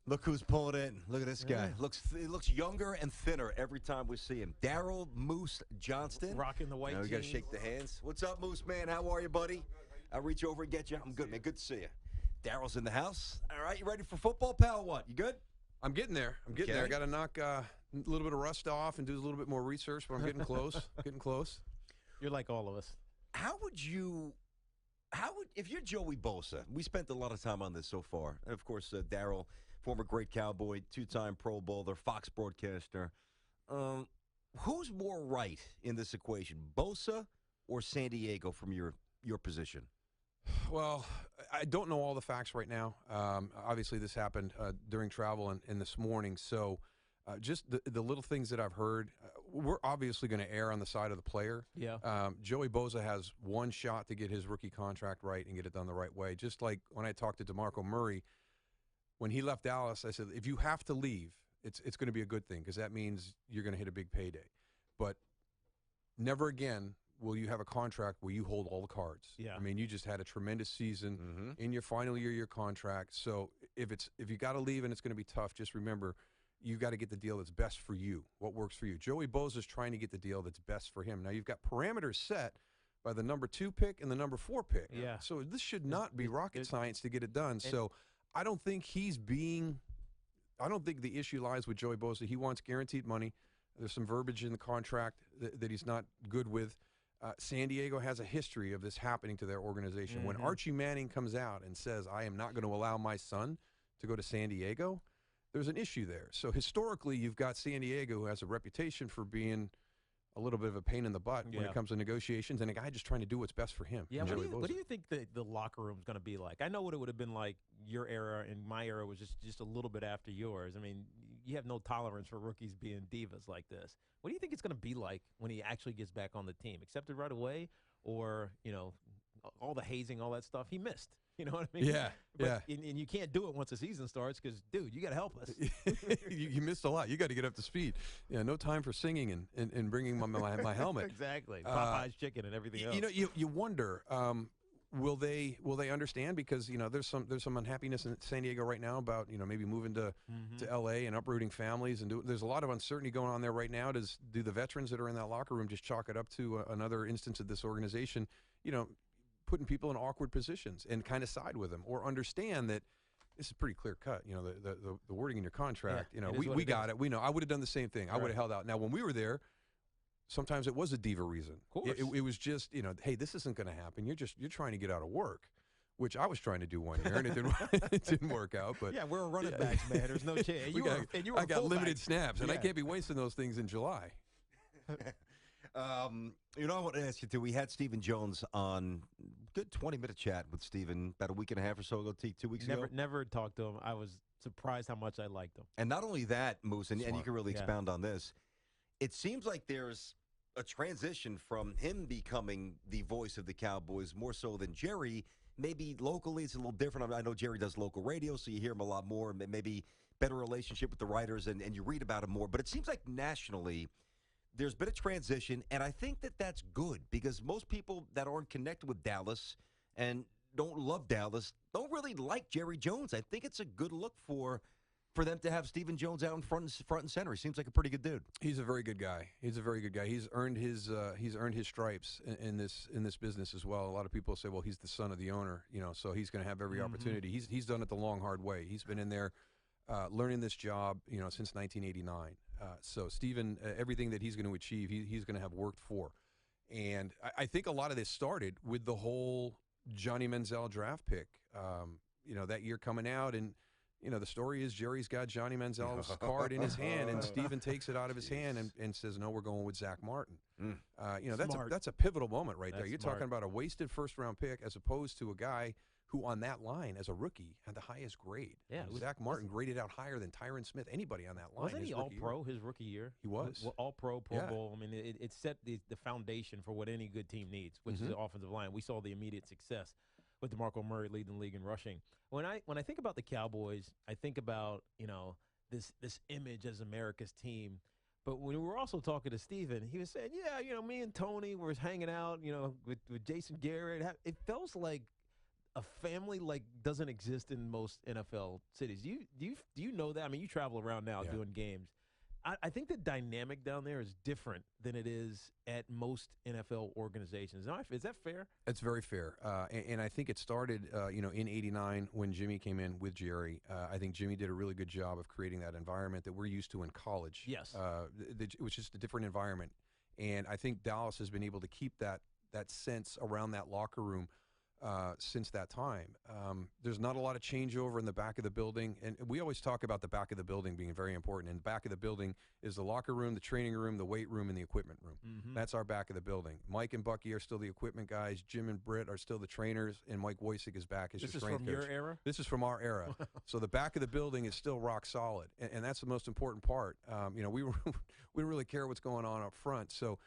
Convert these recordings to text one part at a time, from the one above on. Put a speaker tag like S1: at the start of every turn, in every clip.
S1: Look who's pulling in. Look at this guy. He looks younger and thinner every time we see him. Daryl Moose Johnston.
S2: Rocking the white
S1: we got to
S2: jeans.
S1: shake the hands. What's up, Moose, man? How are you, buddy? I'll reach over and get you. I'm good, man. Good to see you. Daryl's in the house. All right, you ready for football, pal? What? You good?
S3: I'm getting there. I got to knock a little bit of rust off and do a little bit more research, but I'm getting close. Getting close.
S2: You're like all of us.
S1: If you're Joey Bosa, we spent a lot of time on this so far. And of course, Daryl, former great Cowboy, two-time Pro Bowler, Fox broadcaster. Who's more right in this equation, Bosa or San Diego from your position?
S3: Well, I don't know all the facts right now. Obviously, this happened during travel and this morning. So just the little things that I've heard, we're obviously going to err on the side of the player.
S2: Yeah.
S3: Joey Bosa has one shot to get his rookie contract right and get it done the right way. Just like when I talked to DeMarco Murray, when he left Dallas, I said, if you have to leave, it's going to be a good thing because that means you're going to hit a big payday. But never again will you have a contract where you hold all the cards.
S2: Yeah.
S3: I mean, you just had a tremendous season in your final year of your contract. So if you got to leave and it's going to be tough, just remember you got to get the deal that's best for you, what works for you. Joey Bosa is trying to get the deal that's best for him. Now, you've got parameters set by the number 2 pick and the number 4 pick.
S2: Yeah.
S3: So this should not be rocket science to get it done. So I don't think I don't think the issue lies with Joey Bosa. He wants guaranteed money. There's some verbiage in the contract that he's not good with. San Diego has a history of this happening to their organization. When Archie Manning comes out and says, I am not going to allow my son to go to San Diego, there's an issue there. So historically, you've got San Diego, who has a reputation for being a little bit of a pain in the butt when it comes to negotiations, and a guy just trying to do what's best for him.
S2: Yeah, what do you think the locker room's going to be like? I know what it would have been like your era, and my era was just a little bit after yours. I mean, you have no tolerance for rookies being divas like this. What do you think it's going to be like when he actually gets back on the team? Accepted right away, or, all the hazing, all that stuff he missed? You know what I mean?
S3: Yeah,
S2: And you can't do it once the season starts because, dude, you got to help us.
S3: you missed a lot. You got to get up to speed. Yeah, no time for singing and bringing my helmet.
S2: Exactly. Popeye's chicken and everything else.
S3: You wonder, will they understand? Because there's some unhappiness in San Diego right now about maybe moving to L.A. and uprooting families, and there's a lot of uncertainty going on there right now. Do the veterans that are in that locker room just chalk it up to another instance of this organization? Putting people in awkward positions and kind of side with them, or understand that this is pretty clear cut. The wording in your contract. We got it. We know. I would have done the same thing. I would have held out. Now, when we were there, sometimes it was a diva reason.
S2: Of course.
S3: It was just hey, this isn't going to happen. You're trying to get out of work, which I was trying to do one year, and it didn't work out. But
S2: yeah, we're running backs, man. There's no chance.
S3: I got limited snaps, and I can't be wasting those things in July.
S1: I want to ask you, too. We had Stephen Jones on good 20-minute chat with Stephen about a week and a half or so ago, 2 weeks ago.
S2: Never talked to him. I was surprised how much I liked him.
S1: And not only that, Moose, and you can really expound on this, it seems like there's a transition from him becoming the voice of the Cowboys more so than Jerry. Maybe locally it's a little different. I know Jerry does local radio, so you hear him a lot more, maybe better relationship with the writers, and you read about him more. But it seems like nationally there's been a transition, and I think that that's good because most people that aren't connected with Dallas and don't love Dallas don't really like Jerry Jones. I think it's a good look for them to have Stephen Jones out in front and center. He seems like a pretty good dude.
S3: He's a very good guy. He's earned his stripes in this business as well. A lot of people say, well, he's the son of the owner, so he's going to have every opportunity. He's done it the long, hard way. He's been in there learning this job, since 1989. So Stephen, everything that he's going to achieve, he's going to have worked for. And I think a lot of this started with the whole Johnny Manziel draft pick. That year coming out, and the story is Jerry's got Johnny Manziel's card in his hand, and Stephen takes it out of his hand and says, "No, we're going with Zach Martin." That's a pivotal moment right there. You're talking about a wasted first-round pick as opposed to a guy who on that line as a rookie had the highest grade.
S2: Yeah,
S3: Zach Martin graded out higher than Tyron Smith, anybody on that line.
S2: Wasn't he All-Pro his rookie year?
S3: He was.
S2: All-Pro, Pro Bowl. I mean, it set the foundation for what any good team needs, which is the offensive line. We saw the immediate success with DeMarco Murray leading the league in rushing. When I think about the Cowboys, I think about, this image as America's team. But when we were also talking to Steven, he was saying, me and Tony were hanging out, with Jason Garrett. It feels like a family doesn't exist in most NFL cities. Do you show that? I mean, you travel around now doing games. I think the dynamic down there is different than it is at most NFL organizations. Now, is that fair?
S3: It's very fair. And I think it started, in '89 when Jimmy came in with Jerry. I think Jimmy did a really good job of creating that environment that we're used to in college.
S2: Yes.
S3: It was just a different environment. And I think Dallas has been able to keep that sense around that locker room since that time. There's not a lot of changeover in the back of the building, and we always talk about the back of the building being very important. And the back of the building is the locker room, the training room, the weight room, and the equipment room.
S2: Mm-hmm.
S3: That's our back of the building. Mike and Bucky are still the equipment guys. Jim and Britt are still the trainers, and Mike Wojcik is back as your strength coach.
S2: This is from your era?
S3: This is from our era. So the back of the building is still rock solid, and that's the most important part. We don't really care what's going on up front. So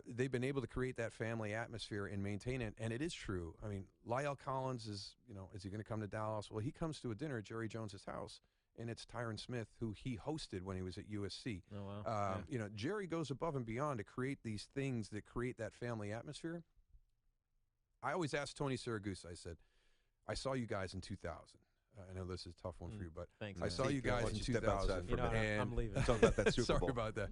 S3: they've been able to create that family atmosphere and maintain it, and it is true. I mean, Lyle Collins is he going to come to Dallas? Well, he comes to a dinner at Jerry Jones's house, and it's Tyron Smith, who he hosted when he was at USC.
S2: Oh, wow.
S3: Jerry goes above and beyond to create these things that create that family atmosphere. I always ask Tony Siragusa, I said, I saw you guys in 2000. I know this is a tough one for you, but
S2: thanks,
S3: I saw you guys in 2000.
S2: I'm leaving.
S1: Talk about that Super Bowl.
S3: Sorry about that.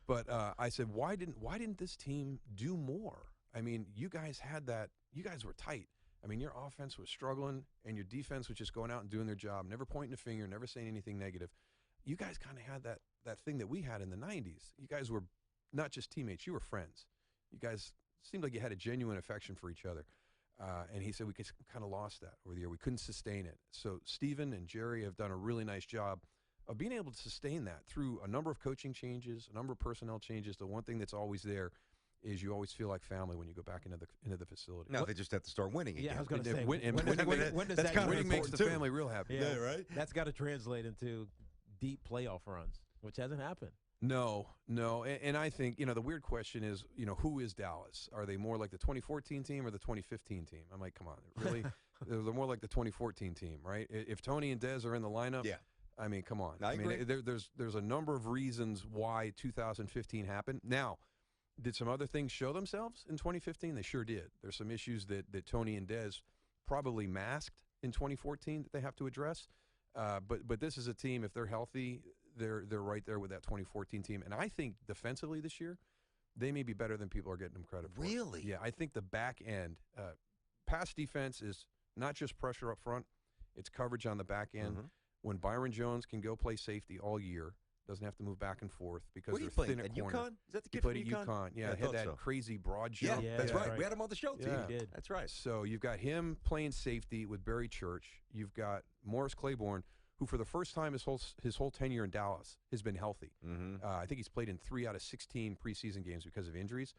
S3: But I said, why didn't this team do more? I mean, you guys had that. You guys were tight. I mean, your offense was struggling, and your defense was just going out and doing their job, never pointing a finger, never saying anything negative. You guys kind of had that thing that we had in the 90s. You guys were not just teammates. You were friends. You guys seemed like you had a genuine affection for each other. And he said we kind of lost that over the year. We couldn't sustain it. So Steven and Jerry have done a really nice job of being able to sustain that through a number of coaching changes, a number of personnel changes. The one thing that's always there is you always feel like family when you go back into the facility.
S1: Now they just have to start winning again.
S2: Yeah, I was going to say,
S3: when does that winning makes the family real happy.
S1: Yeah, right?
S2: That's got to translate into deep playoff runs, which hasn't happened.
S3: No. And I think, the weird question is, who is Dallas? Are they more like the 2014 team or the 2015 team? I'm like, come on, really? They're more like the 2014 team, right? If Tony and Dez are in the lineup,
S1: yeah.
S3: I mean, come on.
S1: I agree.
S3: There's a number of reasons why 2015 happened. Now, did some other things show themselves in 2015? They sure did. There's some issues that Tony and Dez probably masked in 2014 that they have to address. But this is a team, if they're healthy, they're right there with that 2014 team. And I think defensively this year, they may be better than people are getting them credit for.
S1: Really?
S3: Yeah, I think the back end, pass defense is not just pressure up front, it's coverage on the back end. Mm-hmm. When Byron Jones can go play safety all year, doesn't have to move back and forth because they're thin at corner.
S1: UConn? Is that the kid
S3: from
S1: UConn?
S3: He played at UConn. Yeah, had that crazy broad jump.
S1: Yeah, that's right. We had him on the show, too.
S3: Yeah.
S2: He did.
S1: That's right.
S3: So you've got him playing safety with Barry Church. You've got Morris Claiborne, who for the first time his whole tenure in Dallas has been healthy.
S1: Mm-hmm.
S3: I think he's played in 3 out of 16 preseason games because of injuries.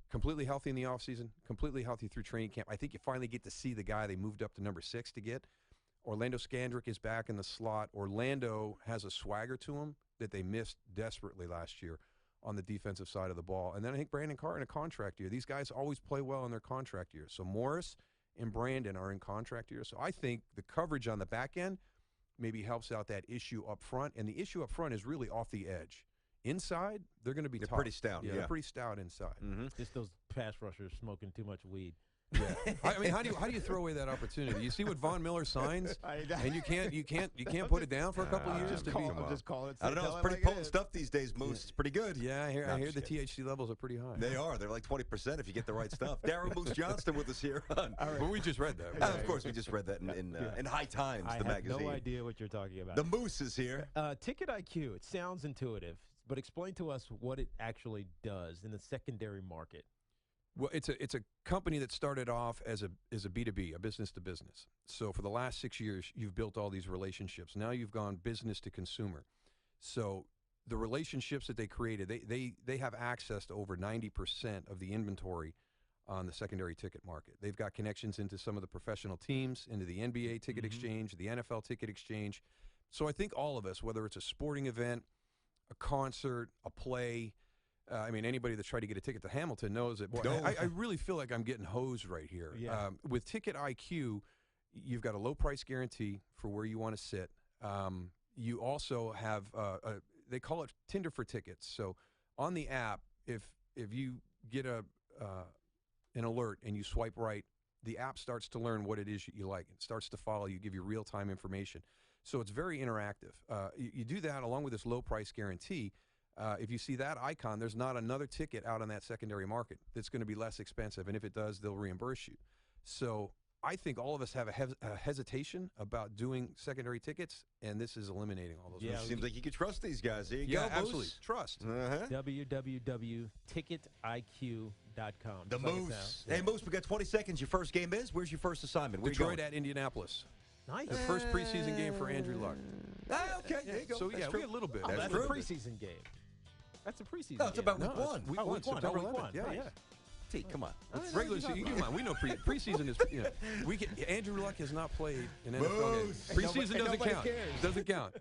S3: Completely healthy in the offseason, completely healthy through training camp. I think you finally get to see the guy they moved up to number 6 to get. Orlando Scandrick is back in the slot. Orlando has a swagger to him that they missed desperately last year on the defensive side of the ball. And then I think Brandon Carr in a contract year. These guys always play well in their contract years. So Morris and Brandon are in contract years. So I think the coverage on the back end maybe helps out that issue up front. And the issue up front is really off the edge. Inside, they're going to be tough.
S1: Pretty stout.
S3: Yeah, they're pretty stout inside.
S1: Mm-hmm.
S2: Just those pass rushers smoking too much weed.
S3: Yeah, I mean, how do you throw away that opportunity? You see what Von Miller signs, and you can't put it down for a couple of years.
S2: I'm just calling it.
S1: I don't know. It's pretty potent stuff these days, Moose. It's pretty good.
S3: Yeah, I hear the THC levels are pretty high.
S1: They are. They're like 20% if you get the right stuff. Daryl Moose Johnston with us here.
S3: But we just read that.
S1: Of course, we just read that in High Times, the magazine.
S2: I have no idea what you're talking about.
S1: The Moose is here.
S2: Ticket IQ. It sounds intuitive, but explain to us what it actually does in the secondary market.
S3: Well, it's a company that started off as a B2B, a business to business. So for the last 6 years, you've built all these relationships. Now you've gone business to consumer. So the relationships that they created, they have access to over 90% of the inventory on the secondary ticket market. They've got connections into some of the professional teams, into the NBA ticket exchange, the NFL ticket exchange. So I think all of us, whether it's a sporting event, a concert, a play, I mean, anybody that's tried to get a ticket to Hamilton knows that. Boy, I really feel like I'm getting hosed right here.
S2: Yeah.
S3: With Ticket IQ, you've got a low price guarantee for where you want to sit. You also have they call it Tinder for tickets. So on the app, if you get an alert and you swipe right, the app starts to learn what it is you like. It starts to follow you, give you real time information. So it's very interactive. You do that along with this low price guarantee. If you see that icon, there's not another ticket out on that secondary market that's going to be less expensive. And if it does, they'll reimburse you. So I think all of us have a hesitation about doing secondary tickets, and this is eliminating all those.
S1: Yeah, it seems like you could trust these guys. There you
S3: go,
S1: absolutely.
S3: Moose. Trust.
S2: www.ticketiq.com.
S1: The Moose. Hey, Moose, we got 20 seconds. Your first game is? Where's your first assignment? Where
S3: Detroit at Indianapolis.
S2: Nice.
S3: The first preseason game for Andrew Luck.
S1: Okay, there you go.
S3: So,
S1: we
S3: got a little bit.
S2: That's
S1: true.
S2: a preseason game. That's a preseason
S1: No, it's
S2: game.
S1: about week one.
S3: Week one, September 11th.
S2: Yeah.
S3: T,
S1: come on.
S3: Regular season, come on. We know preseason is. Andrew Luck has not played in NFL games. Preseason doesn't count. Doesn't count.